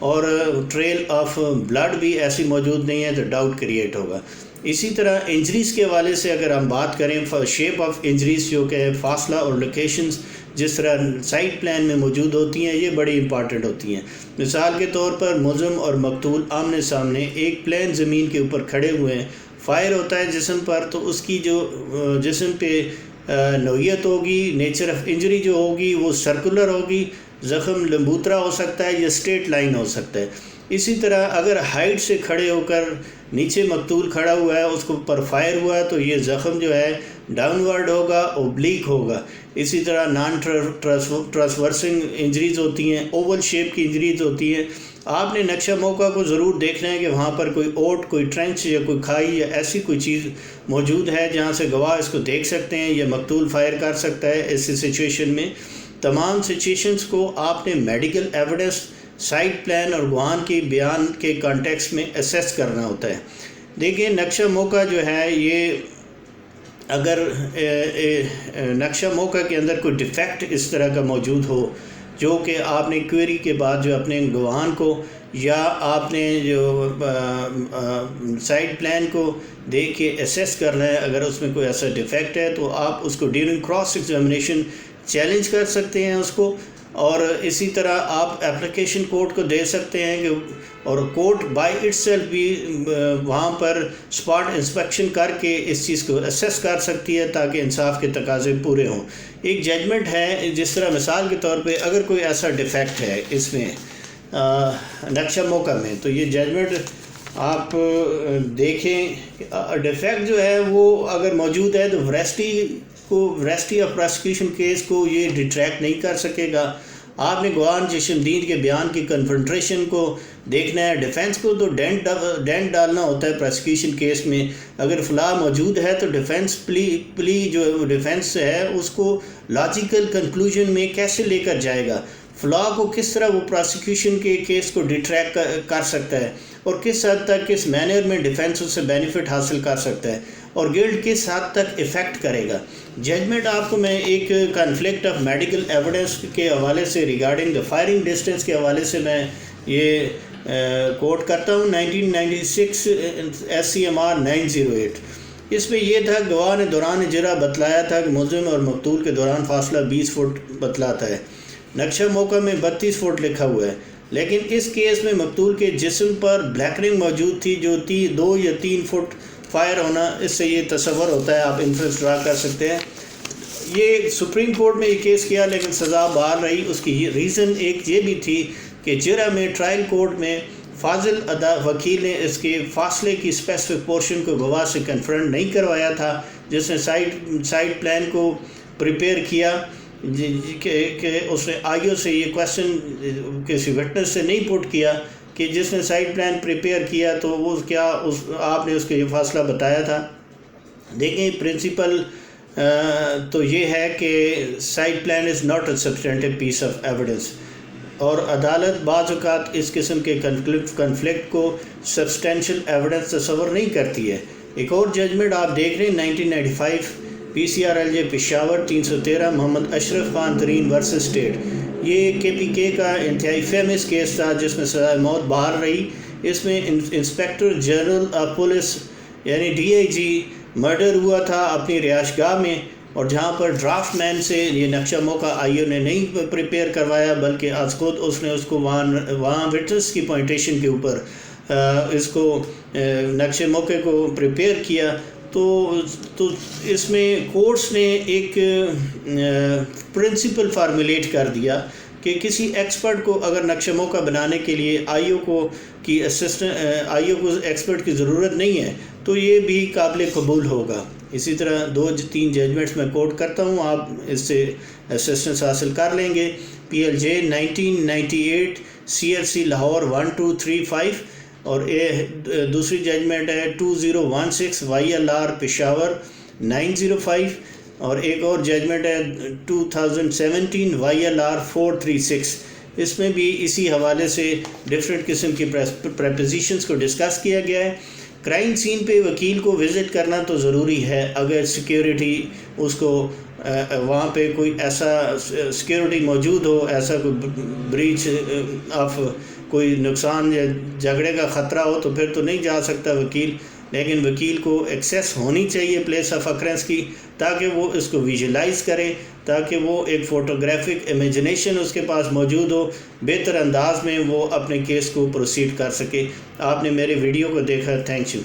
اور trail of blood بھی ایسی موجود نہیں ہے تو ڈاؤٹ کریٹ ہوگا. اسی طرح انجریز کے حوالے سے اگر ہم بات کریں، شیپ آف انجریز جو کہ فاصلہ اور لوکیشنز جس طرح سائٹ پلان میں موجود ہوتی ہیں، یہ بڑی امپارٹنٹ ہوتی ہیں. مثال کے طور پر ملزم اور مقتول آمنے سامنے ایک پلین زمین کے اوپر کھڑے ہوئے ہیں، فائر ہوتا ہے جسم پر، تو اس کی جو جسم پہ نوعیت ہوگی، نیچر آف انجری جو ہوگی وہ سرکولر ہوگی، زخم لمبوترا ہو سکتا ہے یا اسٹریٹ لائن ہو سکتا ہے. اسی طرح اگر ہائٹ سے کھڑے ہو کر نیچے مقتول کھڑا ہوا ہے، اس کو پر فائر ہوا ہے، تو یہ زخم جو ہے ڈاؤن ورڈ ہوگا، اوبلیک ہوگا. اسی طرح نان ٹرانسورسنگ انجریز ہوتی ہیں، اوول شیپ کی انجریز ہوتی ہیں. آپ نے نقشہ موقع کو ضرور دیکھنا ہے کہ وہاں پر کوئی اوٹ، کوئی ٹرنچ یا کوئی کھائی یا ایسی کوئی چیز موجود ہے جہاں سے گواہ اس کو دیکھ سکتے ہیں یا مقتول فائر کر سکتا ہے. ایسی سچویشن میں تمام سچویشنز کو آپ نے میڈیکل ایویڈنس، سائٹ پلان اور گواہان کی بیان کے کانٹیکس میں اسیس کرنا ہوتا ہے. دیکھیں نقشہ موقع جو ہے یہ اگر نقشہ موقع کے اندر کوئی ڈیفیکٹ اس طرح کا موجود ہو جو کہ آپ نے کوئری کے بعد جو اپنے گواہان کو یا آپ نے جو سائٹ پلان کو دیکھ کے اسیس کرنا ہے، اگر اس میں کوئی ایسا ڈیفیکٹ ہے تو آپ اس کو ڈیورنگ کراس ایگزامینیشن چیلنج کر سکتے ہیں اس کو. اور اسی طرح آپ اپلیکیشن کورٹ کو دے سکتے ہیں کہ اور کورٹ بائی اٹ سیلف بھی وہاں پر اسپاٹ انسپیکشن کر کے اس چیز کو اسیس کر سکتی ہے تاکہ انصاف کے تقاضے پورے ہوں. ایک ججمنٹ ہے، جس طرح مثال کے طور پہ اگر کوئی ایسا ڈیفیکٹ ہے اس میں نقشہ موقع میں، تو یہ ججمنٹ آپ دیکھیں. ڈیفیکٹ جو ہے وہ اگر موجود ہے تو ویرسٹی آف پراسیکیوشن کیس کو یہ ڈیٹریکٹ نہیں کر سکے گا. آپ نے گواہان چشمدید کے بیان کی کنفرنٹریشن کو دیکھنا ہے. ڈیفینس کو تو ڈینٹ ڈالنا ہوتا ہے پراسیکیوشن کیس میں. اگر فلاح موجود ہے تو ڈیفینس پلی جو ڈیفینس ہے اس کو لاجیکل کنکلوژن میں کیسے لے کر جائے گا، فلاح کو کس طرح وہ پراسیکیوشن کے کیس کو ڈیٹریکٹ کر سکتا ہے، اور کس حد تک کس مینر میں ڈیفینس اس سے بینیفٹ حاصل کر سکتا ہے، اور گلڈ کس حد تک ایفیکٹ کرے گا. ججمنٹ آپ کو میں ایک کنفلکٹ آف میڈیکل ایویڈنس کے حوالے سے ریگارڈنگ دا فائرنگ ڈسٹینس کے حوالے سے میں یہ کوٹ کرتا ہوں 1996 SCMR 908. اس میں یہ تھا گواہ نے دوران اجرا بتلایا تھا کہ ملزم اور مقتول کے دوران فاصلہ 20 فٹ بتلاتا ہے. نقشہ موقع میں 32 فٹ لکھا ہوا ہے، لیکن اس کیس میں مقتول کے جسم پر بلیکننگ موجود تھی جو 2 یا 3 فٹ فائر ہونا. اس سے یہ تصور ہوتا ہے، آپ انفرنس ڈرا کر سکتے ہیں. یہ سپریم کورٹ میں یہ کیس کیا لیکن سزا بحال رہی. اس کی ریزن ایک یہ بھی تھی کہ جرا میں ٹرائل کورٹ میں فاضل وکیل نے اس کے فاصلے کی اسپیسیفک پورشن کو گواہ سے کنفرنٹ نہیں کروایا تھا، جس نے سائٹ پلان کو پریپیئر کیا کہ اس نے آئیو سے یہ کویسچن کسی وٹنس سے نہیں پٹ کیا کہ جس نے سائٹ پلان پریپیئر کیا تو وہ کیا آپ نے اس کو یہ فاصلہ بتایا تھا. دیکھیں پرنسپل تو یہ ہے کہ site plan is not a substantive piece of evidence, اور عدالت بعض اوقات اس قسم کے کنفلکٹ کو سبسٹینشیل ایویڈنس تصور نہیں کرتی ہے. ایک اور ججمنٹ آپ دیکھ رہے ہیں 1995 PCRLJ پشاور 313 محمد اشرف خان ترین ورسز اسٹیٹ. یہ KPK کا انتہائی فیمس کیس تھا جس میں سزائے موت بحال رہی. اس میں انسپیکٹر جنرل آف پولیس یعنی DIG مرڈر ہوا تھا اپنی رہائش گاہ میں، اور جہاں پر ڈرافٹ مین سے یہ نقشہ موقع آئیو نے نہیں پریپیئر کروایا بلکہ از خود اس نے اس کو وہاں وٹنس کی پوائنٹیشن کے اوپر اس کو نقشے موقع کو پریپیئر کیا. تو اس میں کورٹس نے ایک پرنسپل فارمولیٹ کر دیا کہ کسی ایکسپرٹ کو اگر نقشہ موقع بنانے کے لیے آئیو کو ایکسپرٹ کی ضرورت نہیں ہے تو یہ بھی قابل قبول ہوگا. اسی طرح 2-3 ججمنٹس میں کوٹ کرتا ہوں، آپ اس سے اسسٹنس حاصل کر لیں گے. PLJ 1998 CLC لاہور 1235، اور دوسری ججمنٹ ہے 2016 YLR پشاور 905، اور ایک اور ججمنٹ ہے 2017 YLR 436. اس میں بھی اسی حوالے سے ڈفرینٹ قسم کی پریپوزیشنز کو ڈسکس کیا گیا ہے. کرائم سین پہ وکیل کو وزٹ کرنا تو ضروری ہے اگر سیکیورٹی اس کو وہاں پہ کوئی ایسا سیکیورٹی موجود ہو، ایسا کوئی بریچ آف کوئی نقصان یا جھگڑے کا خطرہ ہو تو پھر تو نہیں جا سکتا وکیل، لیکن وکیل کو ایکسیس ہونی چاہیے پلیس آف اکرنس کی، تاکہ وہ اس کو ویژولائز کرے، تاکہ وہ ایک فوٹوگرافک امیجنیشن اس کے پاس موجود ہو، بہتر انداز میں وہ اپنے کیس کو پروسیڈ کر سکے۔ آپ نے میرے ویڈیو کو دیکھا، تھینک یو۔